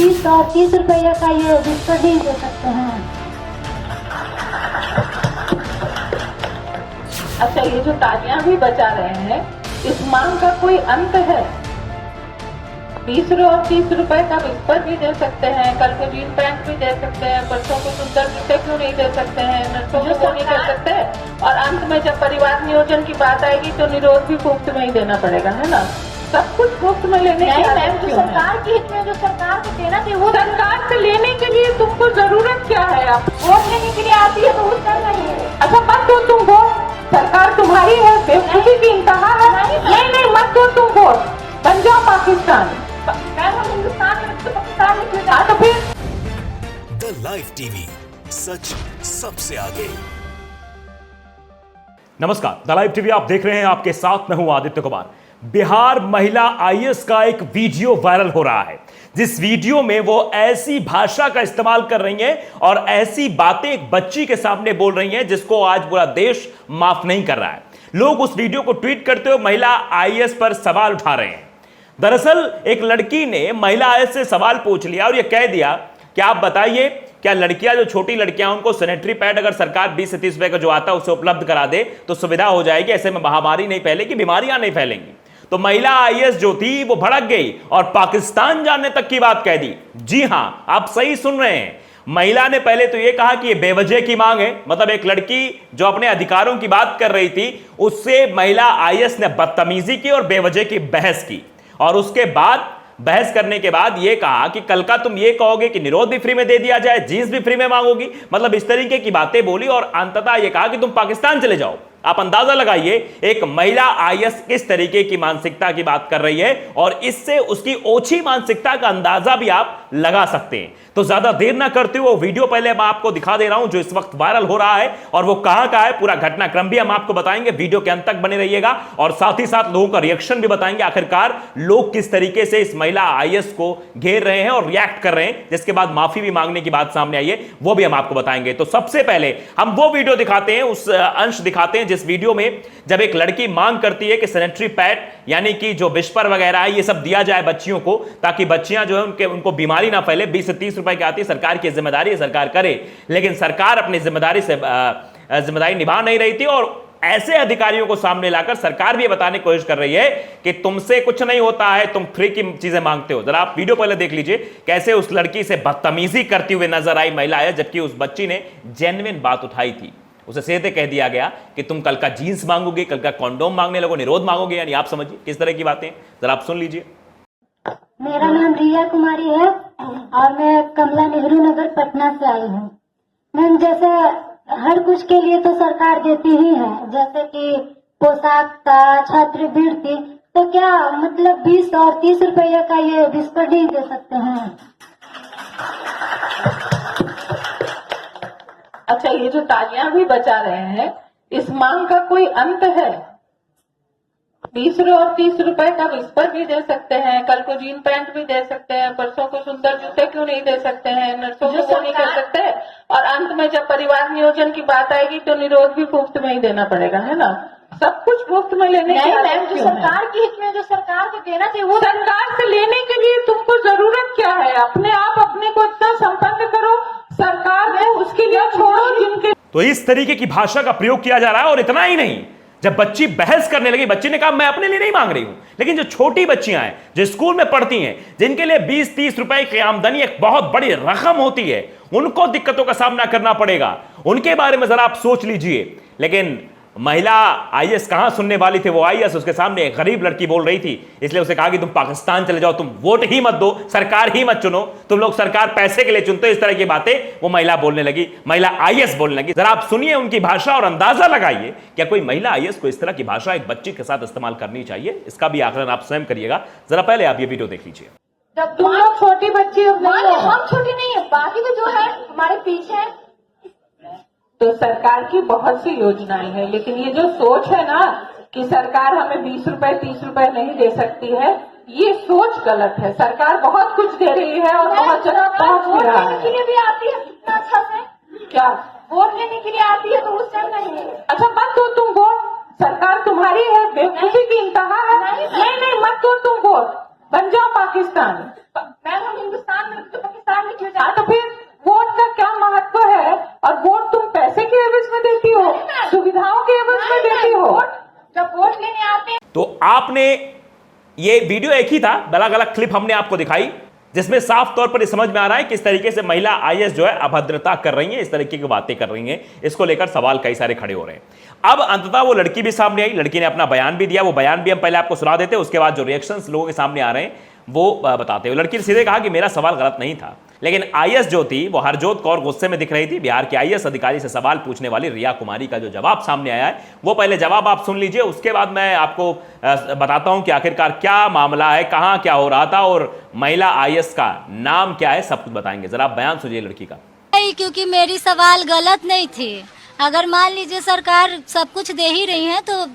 20 और 30 रुपये का ये बिस्कुट नहीं दे सकते हैं। अच्छा, ये जो तालियां भी बजा रहे हैं, इस मांग का कोई अंत है? 20 और 30 रुपए का बिस्कुट भी दे सकते हैं, कल को जीन पैंट भी दे सकते हैं, बच्चों को सुंदर जूते क्यों नहीं दे सकते हैं, नर्सों को क्यों नहीं दे सकते हैं? और अंत में जब परिवार नियोजन की बात आएगी तो निरोध भी मुफ्त में ही देना पड़ेगा, है ना? सब कुछ मुफ्त में लेने की मैम, जो सरकार की हित में जो सरकार को देना चाहिए वो सरकार से लेने के लिए तुमको जरूरत क्या है? आप वोट लेने के लिए आती है तो वो कर रही है। अच्छा, मत दो तुम वोट, सरकार तुम्हारी है, बेवकूफी की इंतहा है। नहीं, मत दो तुम वोट, बन जाओ पाकिस्तान। मैम, हम हिंदुस्तान में तो पाकिस्तान में क्यों हाँ, तो फिर द लाइव टीवी, सच सबसे आगे। नमस्कार, द लाइव टीवी आप देख रहे हैं, आपके साथ मैं हूं आदित्य कुमार। बिहार महिला आईएएस का एक वीडियो वायरल हो रहा है, जिस वीडियो में वो ऐसी भाषा का इस्तेमाल कर रही हैं और ऐसी बातें एक बच्ची के सामने बोल रही हैं जिसको आज पूरा देश माफ नहीं कर रहा है। लोग उस वीडियो को ट्वीट करते हुए महिला आईएएस पर सवाल उठा रहे हैं। दरअसल एक लड़की ने महिला आईएएस से सवाल पूछ लिया और यह कह दिया कि आप बताइए, क्या लड़कियां, जो छोटी लड़कियां, उनको सैनिटरी पैड अगर सरकार 20 से 30 रुपए का जो आता है उसे उपलब्ध करा दे तो सुविधा हो जाएगी, ऐसे में महामारी नहीं फैलेगी, बीमारियां नहीं फैलेंगी। तो महिला आईएएस जो थी वो भड़क गई और पाकिस्तान जाने तक की बात कह दी। जी हां, आप सही सुन रहे हैं। महिला ने पहले तो यह कहा कि यह बेवजह की मांग है, मतलब एक लड़की जो अपने अधिकारों की बात कर रही थी उससे महिला आईएएस ने बदतमीजी की और बेवजह की बहस की। और उसके बाद बहस करने के बाद यह कहा कि कल का तुम ये कहोगे कि निरोध भी फ्री में दे दिया जाए, जींस भी फ्री में मांगोगी, मतलब इस तरीके की बातें बोली और अंततः यह कहा कि तुम पाकिस्तान चले जाओ। आप अंदाजा लगाइए एक महिला आईएएस किस तरीके की मानसिकता की बात कर रही है और इससे उसकी ओछी मानसिकता का अंदाजा भी आप लगा सकते हैं। तो ज्यादा देर ना करते हुए वो वीडियो पहले मैं आपको दिखा दे रहा हूं जो इस वक्त वायरल हो रहा है, और वो कहां का है, पूरा घटनाक्रम भी हम आपको बताएंगे। वीडियो के अंत तक बने रहिएगा और साथ ही साथ लोगों का रिएक्शन भी बताएंगे, आखिरकार लोग किस तरीके से इस महिला आईएएस को घेर रहे हैं और रिएक्ट कर रहे हैं, जिसके बाद माफी भी मांगने की बात सामने आई है, वो भी हम आपको बताएंगे। तो सबसे पहले हम वो वीडियो दिखाते हैं, उस अंश दिखाते हैं जिस वीडियो में जब एक लड़की मांग करती है कि सैनिटरी पैड यानी कि जो विस्पर वगैरह है ये सब दिया जाए बच्चियों को, ताकि बच्चियां जो है उनको बीमारी ना फैले। 20 से 30 रुपए की आती है, सरकार की जिम्मेदारी है, सरकार करे, लेकिन सरकार अपनी जिम्मेदारी निभा नहीं रही थी और ऐसे अधिकारियों को सामने लाकर सरकार भी बताने की कोशिश कर रही है कि तुमसे कुछ नहीं होता है, तुम फ्री की चीजें मांगते हो। जरा आप वीडियो पहले देख लीजिए, कैसे उस लड़की से बदतमीजी करती हुए नजर आई महिला है, जबकि उस बच्ची ने जेन्युइन बात उठाई थी। उसे सीधे कह दिया गया कि तुम कल का जीन्स मांगोगे, कल का कॉन्डोम मांगने लगो, निरोध मांगोगे, यानी आप समझिए किस तरह की बातें। जरा आप सुन लीजिए। मेरा नाम रिया कुमारी है और मैं कमला नेहरू नगर पटना से आई हूँ। मैम, जैसे हर कुछ के लिए तो सरकार देती ही है, जैसे कि पोशाक का, छात्रवृत्ति, तो क्या मतलब 20 और 30 रुपये का ये बिस्कुट नहीं दे सकते हैं? अच्छा, ये जो तालियां भी बजा रहे हैं, इस मांग का कोई अंत है? 20 और 30 रुपए का बिस्कुट भी दे सकते हैं, कल को जीन पैंट भी दे सकते हैं, बच्चों को सुंदर जूते क्यों नहीं दे सकते हैं, नर्सों को क्यों नहीं कर सकते हैं? और अंत में जब परिवार नियोजन की बात आएगी तो निरोध भी मुफ्त में ही देना पड़ेगा, है ना? सब कुछ मुफ्त में लेने की मैम, जो सरकार की हित में जो सरकार को देना चाहिए वो सरकार से लेने के लिए तुमको जरूरत क्या है? अपने आप अपने को इतना संपन्न करो, सरकार में उसके लिए छोड़ो जिनके। तो इस तरीके की भाषा का प्रयोग किया जा रहा है। और इतना ही नहीं, जब बच्ची बहस करने लगी, बच्ची ने कहा मैं अपने लिए नहीं मांग रही हूं, लेकिन जो छोटी बच्चियां हैं जो स्कूल में पढ़ती हैं, जिनके लिए 20-30 रुपए की आमदनी एक बहुत बड़ी रकम होती है, उनको दिक्कतों का सामना करना पड़ेगा। उनके बारे में जरा आप सोच लीजिए। लेकिन महिला आईएएस कहां सुनने वाली थी, वो आईएएस उसके सामने एक गरीब लड़की बोल रही थी, इसलिए उसे कहा कि तुम पाकिस्तान चले जाओ, तुम वोट ही मत दो, सरकार ही मत चुनो, तुम लोग सरकार पैसे के लिए चुनते हो। इस तरह की बातें वो महिला बोलने लगी, महिला आईएएस बोलने लगी। जरा आप सुनिए उनकी भाषा और अंदाजा लगाइए, क्या कोई महिला आईएएस को इस तरह की भाषा एक बच्ची के साथ इस्तेमाल करनी चाहिए? इसका भी आकलन आप स्वयं करिएगा। जरा पहले आप ये वीडियो देख लीजिए। जब तुम लोग छोटी बच्ची हो, हम छोटी नहीं है, बाकी तो जो है हमारे पीछे है। तो सरकार की बहुत सी योजनाएं हैं, लेकिन ये जो सोच है ना कि सरकार हमें 20 रुपए 30 रुपए नहीं दे सकती है, ये सोच गलत है। सरकार बहुत कुछ दे रही है और बहुत जगह पहुंच भी रहा है। के लिए भी आती है इतना अच्छा से, क्या वोट लेने के लिए आती है तो उस टाइम नहीं है। अच्छा, मत दो तुम वोट, सरकार तुम्हारी है, बेवकूफी की इंतहा है। नहीं, मत दो तुम वोट, बन जाओ पाकिस्तान। मैम, हम हिंदुस्तान में तो हाँ तो फिर वोट का क्या महत्व है? और वोट तुम पैसे के एवज में देती हो, सुविधाओं के एवज में देती हो। जब वोट लेने आते हैं तो आपने ये वीडियो एक ही था, अलग अलग क्लिप हमने आपको दिखाई, जिसमें साफ तौर पर समझ में आ रहा है किस तरीके से महिला आईएएस जो है अभद्रता कर रही है, इस तरीके की बातें कर रही हैं। इसको लेकर सवाल कई सारे खड़े हो रहे हैं। अब अंततः वो लड़की भी सामने आई, लड़की ने अपना बयान भी दिया। वो बयान भी हम पहले आपको सुना देते हैं, उसके बाद जो रिएक्शंस लोगों के सामने आ रहे हैं वो बताते हुए लड़की ने सीधे कहा कि मेरा सवाल गलत नहीं था, लेकिन आईएएस जो थी वो हरजोत कौर गुस्से में दिख रही थी। बिहार के आईएएस अधिकारी से सवाल पूछने वाली रिया कुमारी का जो जवाब सामने आया है वो पहले जवाब आप सुन लीजिए, उसके बाद मैं आपको बताता हूं कि आखिरकार क्या मामला है, कहां क्या हो रहा था और महिला आईएएस का नाम क्या है, सब कुछ बताएंगे। जरा बयान सुनिए लड़की का। नहीं, क्योंकि मेरी सवाल गलत नहीं थी। अगर मान लीजिए सरकार सब कुछ दे ही रही है तो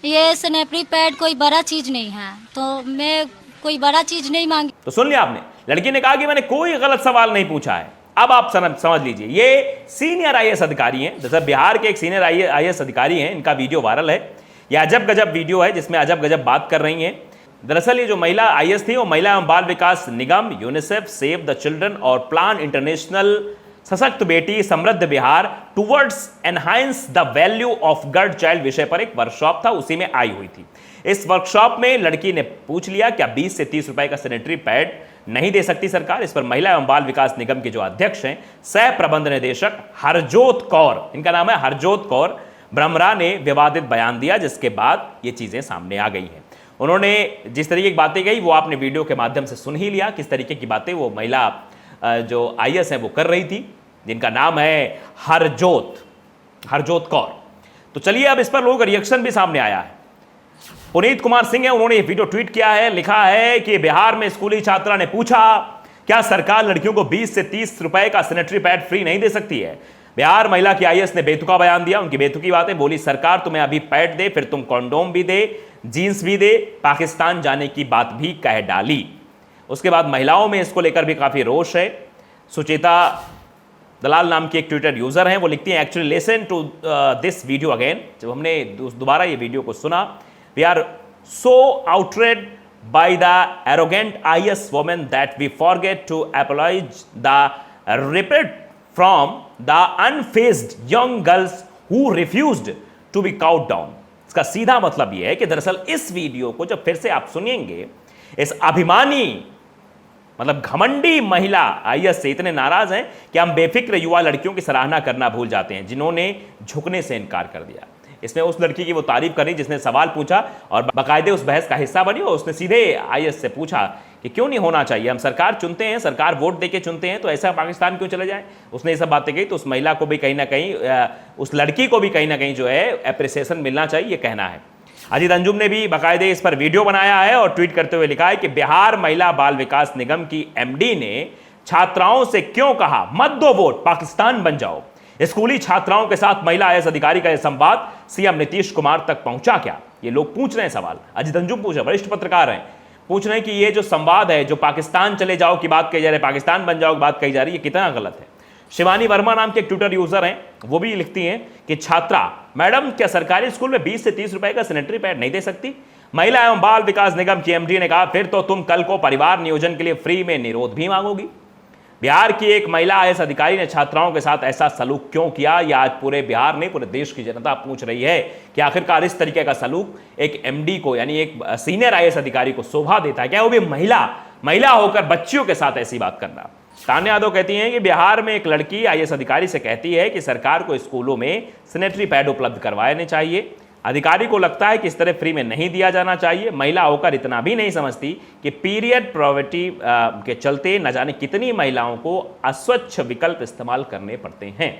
ये सैनिटरी पैड कोई बड़ा चीज नहीं है, तो मैं कोई बड़ा चीज नहीं मांगी। तो सुन लिया आपने, लड़की ने कहा कि मैंने कोई गलत सवाल नहीं पूछा है। अब आप समझ लीजिए, ये सीनियर आईएएस अधिकारी हैं, जैसे बिहार के एक सीनियर आईएएस अधिकारी हैं, इनका वीडियो वायरल है। यह अजब गजब वीडियो है जिसमें अजब गजब बात कर रही हैं। दरअसल ये जो महिला आईएएस थी वो महिला एवं बाल विकास निगम, यूनिसेफ, सेव द चिल्ड्रन और प्लान इंटरनेशनल सशक्त बेटी समृद्ध Bihar towards enhance the value of girl child विषय पर एक वर्कशॉप था, उसी में आई हुई थी। इस वर्कशॉप में लड़की ने पूछ लिया क्या 20 से 30 रुपए का सैनिटरी पैड नहीं दे सकती सरकार। इस पर महिला एवं बाल विकास निगम के जो अध्यक्ष हैं, सह प्रबंध निदेशक हरजोत कौर, इनका नाम है हरजोत कौर ब्रह्मरा, ने विवादित बयान दिया, जिसके बाद ये चीजें सामने आ गई हैं। उन्होंने जिस तरीके की बातें कही वो आपने वीडियो के माध्यम से सुन ही लिया, किस तरीके की बातें वो महिला जो आईएएस है वो कर रही थी, जिनका नाम है हरजोत कौर। तो चलिए अब इस पर लोगों का रिएक्शन भी सामने आया है। पुनीत कुमार सिंह है, उन्होंने ये वीडियो ट्वीट किया है, लिखा है कि बिहार में स्कूली छात्रा ने पूछा क्या सरकार लड़कियों को 20 से 30 रुपए का सैनिटरी पैड फ्री नहीं दे सकती है। बिहार महिला की आईएएस ने बेतुका बयान दिया, उनकी बेतुकी बातें बोली, सरकार तुम्हें अभी पैड दे, फिर तुम कॉन्डोम भी दे, जीन्स भी दे, पाकिस्तान जाने की बात भी कह डाली। उसके बाद महिलाओं में इसको लेकर भी काफी रोष है। सुचेता दलाल नाम की एक ट्विटर यूजर हैं, वो लिखती हैं actually listen to this video again. जब हमने दोबारा ये वीडियो को सुना, we are so outraged by the arrogant IS woman that we forget to apologize the repeat from the unfazed young girls who refused to be cowed down। इसका सीधा मतलब यह है कि दरअसल इस वीडियो को जब फिर से आप सुनेंगे, इस अभिमानी मतलब घमंडी महिला आईएएस से इतने नाराज हैं कि हम बेफिक्र युवा लड़कियों की सराहना करना भूल जाते हैं जिन्होंने झुकने से इनकार कर दिया। इसमें उस लड़की की वो तारीफ करी जिसने सवाल पूछा और बाकायदे उस बहस का हिस्सा बनी और उसने सीधे आईएएस से पूछा कि क्यों नहीं होना चाहिए, हम सरकार चुनते हैं, सरकार वोट देके चुनते हैं, तो ऐसा पाकिस्तान क्यों चले जाए। उसने ये सब बातें कही, तो उस महिला को भी कहीं ना कहीं, उस लड़की को भी कहीं ना कहीं जो है एप्रिसिएशन मिलना चाहिए, ये कहना है। अजीत अंजुम ने भी बाकायदे इस पर वीडियो बनाया है और ट्वीट करते हुए लिखा है कि बिहार महिला बाल विकास निगम की एमडी ने छात्राओं से क्यों कहा मत दो वोट, पाकिस्तान बन जाओ। स्कूली छात्राओं के साथ महिला आईएएस अधिकारी का यह संवाद सीएम नीतीश कुमार तक पहुंचा क्या, ये लोग पूछ रहे हैं सवाल। अजीत अंजुम पूछ रहे, वरिष्ठ पत्रकार हैं, पूछ रहे हैं कि ये जो संवाद है, जो पाकिस्तान चले जाओ की बात कही जा रही है, पाकिस्तान बन जाओ की बात कही जा रही है, ये कितना गलत है। शिवानी वर्मा नाम के एक ट्विटर यूजर हैं, वो भी लिखती हैं कि छात्रा, मैडम क्या सरकारी स्कूल में 20 से 30 रुपए का सैनिटरी पैड नहीं दे सकती। महिला एवं बाल विकास निगम की एमडी ने कहा फिर तो तुम कल को परिवार नियोजन के लिए फ्री में निरोध भी मांगोगी। बिहार की एक महिला आईएएस अधिकारी ने छात्राओं के साथ ऐसा सलूक क्यों किया, यह आज पूरे बिहार में पूरे देश की जनता पूछ रही है कि आखिरकार इस तरीके का सलूक एक एमडी को, यानी एक सीनियर आईएएस अधिकारी को शोभा देता है क्या, वो भी महिला होकर बच्चियों के साथ ऐसी बात करना। तान्या यादव कहती हैं कि बिहार में एक लड़की आईएएस अधिकारी से कहती है कि सरकार को स्कूलों में सैनिटरी पैड उपलब्ध करवाने चाहिए। अधिकारी को लगता है कि इस तरह फ्री में नहीं दिया जाना चाहिए। महिला होकर इतना भी नहीं समझती कि पीरियड पॉवर्टी के चलते न जाने कितनी महिलाओं को अस्वच्छ विकल्प इस्तेमाल करने पड़ते हैं।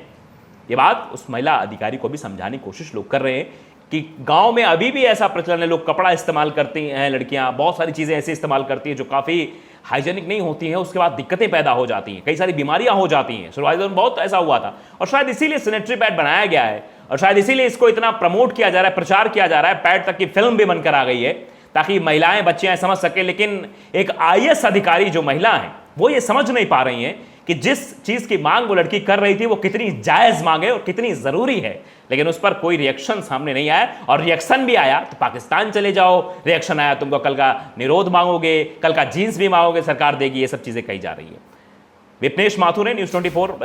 ये बात उस महिला अधिकारी को भी समझाने की कोशिश लोग कर रहे हैं कि गांव में अभी भी ऐसा प्रचलन है, लोग कपड़ा इस्तेमाल करती हैं, लड़कियां बहुत सारी चीज़ें ऐसे इस्तेमाल करती हैं जो काफ़ी हाइजेनिक नहीं होती हैं, उसके बाद दिक्कतें पैदा हो जाती हैं, कई सारी बीमारियां हो जाती हैं। शुरुआती दौर में बहुत ऐसा हुआ था और शायद इसीलिए सैनिटरी पैड बनाया गया है और शायद इसीलिए इसको इतना प्रमोट किया जा रहा है, प्रचार किया जा रहा है, पैड तक की फिल्म भी बनकर आ गई है ताकि महिलाएं बच्चियां समझ सके। लेकिन एक आईएएस अधिकारी जो महिला हैं वो ये समझ नहीं पा रही हैं कि जिस चीज की मांग वो लड़की कर रही थी वो कितनी जायज मांग है और कितनी जरूरी है, लेकिन उस पर कोई रिएक्शन सामने नहीं आया। और रिएक्शन भी आया तो पाकिस्तान चले जाओ, रिएक्शन आया तुमको कल का निरोध मांगोगे, कल का जीन्स भी मांगोगे, सरकार देगी, ये सब चीजें कही जा रही है। विपनेश माथुर है, न्यूज़ 24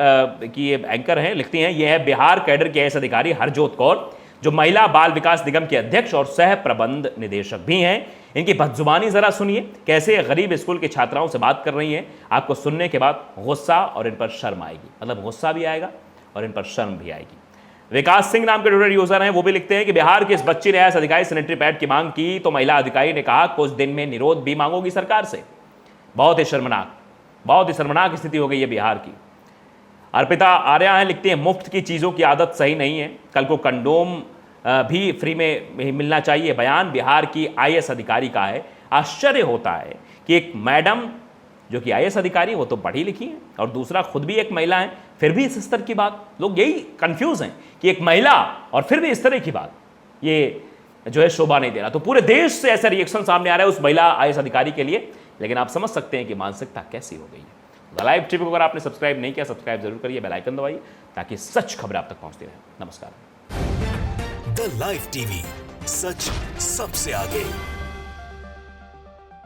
की ये एंकर हैं, लिखती हैं ये है बिहार कैडर के आईएएस अधिकारी हरजोत कौर, जो महिला बाल विकास निगम के अध्यक्ष और सह प्रबंध निदेशक भी हैं। इनकी बदजुबानी जरा सुनिए, कैसे गरीब स्कूल की छात्राओं से बात कर रही हैं। आपको सुनने के बाद गुस्सा और इन पर शर्म आएगी, मतलब गुस्सा भी आएगा और इन पर शर्म भी आएगी। विकास सिंह नाम के ट्विटर यूजर हैं, वो भी लिखते हैं कि बिहार के इस बच्ची ने आईएएस अधिकारी सैनिटरी पैड की मांग की तो महिला अधिकारी ने कहा कुछ दिन में निरोध भी मांगोगी सरकार से। बहुत ही शर्मनाक स्थिति हो गई है बिहार की। अर्पिता आर्या हैं, लिखते हैं मुफ्त की चीज़ों की आदत सही नहीं है, कल को कंडोम भी फ्री में मिलना चाहिए। बयान बिहार की आईएएस अधिकारी का है। आश्चर्य होता है कि एक मैडम जो कि आईएएस अधिकारी, वो तो पढ़ी लिखी हैं और दूसरा खुद भी एक महिला है, फिर भी इस स्तर की बात। लोग यही कंफ्यूज हैं कि एक महिला और फिर भी इस तरह की बात, ये जो है शोभा नहीं दे रहा। तो पूरे देश से ऐसा रिएक्शन सामने आ रहा है उस महिला आईएएस अधिकारी के लिए, लेकिन आप समझ सकते हैं कि मानसिकता कैसी हो गई है। द लाइव टीवी को अगर आपने सब्सक्राइब नहीं किया, सब्सक्राइब जरूर करिए, बेल आइकन दबाइए ताकि सच खबर आप तक पहुंचती रहे। नमस्कार। द लाइव टीवी, सच सबसे आगे।